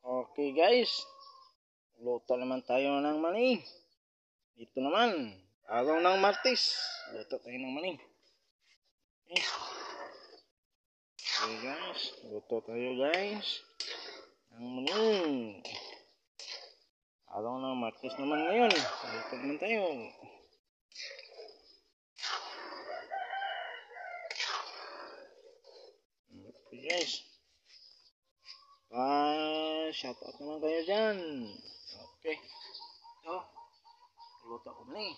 Okay guys, luto naman tayo ng mani. Dito naman, araw ng Martes, luto tayo ng mani. Okay guys, luto tayo guys ng mani. Araw ng Martes naman ngayon, luto naman tayo. Okay guys, shout out naman kayo dyan. Okay, ito, luto ko mani.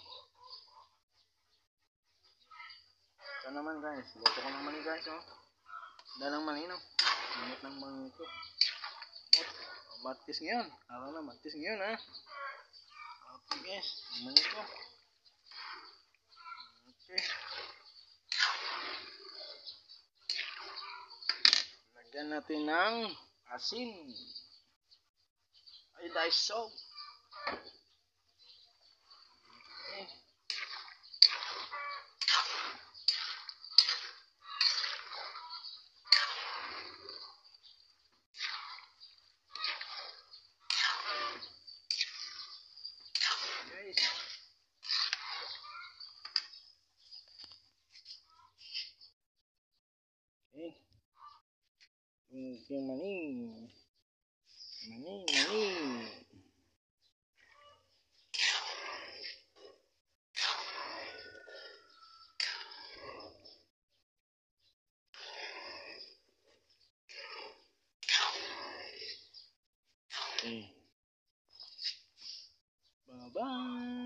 Ito naman guys, luto ko ng mani guys, oh. Dalang mani, no? Minit ng mani ito. Martes ngayon, araw na Martes ngayon, ha? Okay guys, mani ito. Okay. Lagyan natin ng asin. Iodized salt. Okay. Guys. Okay. Yung mani. Mani. Okay. Bye-bye.